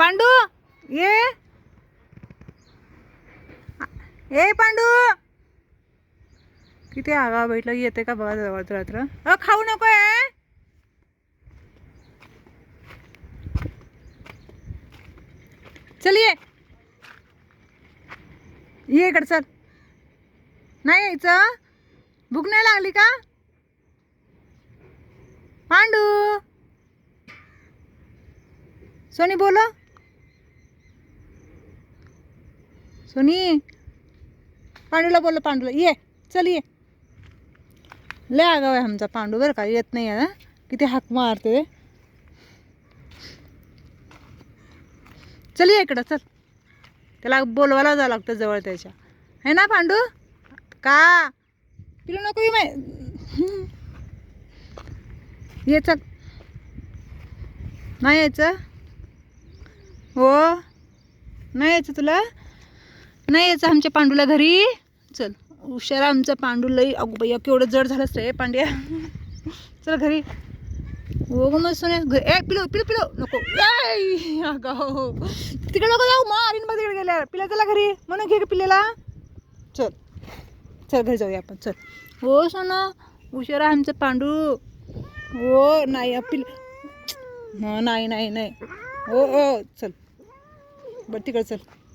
पांडू ये ए पांडू किती आगाव बैठलं येते का बघा जवळ रात्र खाऊ नको आहे चल ये इकडे चल नाही यायचं भूक नाही लागली का पांडू सोनी बोलो सोनी पांडूला बोलो पांडूला ये चल ये लय आगाव आहे आमचा पांडू बरं का येत नाही आहे किती हाक मारते चल ये इकडं चल त्याला बोलवायला जावं लागतं जवळ त्याच्या है ना पांडू का पिलो नको ये चल नाही यायचं हो नाही यायचं तुला नाही यायचं आमच्या पांडूला घरी चल हुशार आमचा पांडू लई अगो भैया केवढं जड झालंच रे पांड्या चल घरी हो ग मग सोन्या घरी ए पिलो पिलो पिलो नको अगं तिकडे नको जाऊ मारीन बघ तिकडे गेल्या पिल्या चला घरी म्हणून घे पिल्लेला चल चल घरी जाऊया आपण चल हो सोना हुशार आमचं पांडू हो नाही पिल नाही नाही नाही हो हो चल बरं तिकडे चल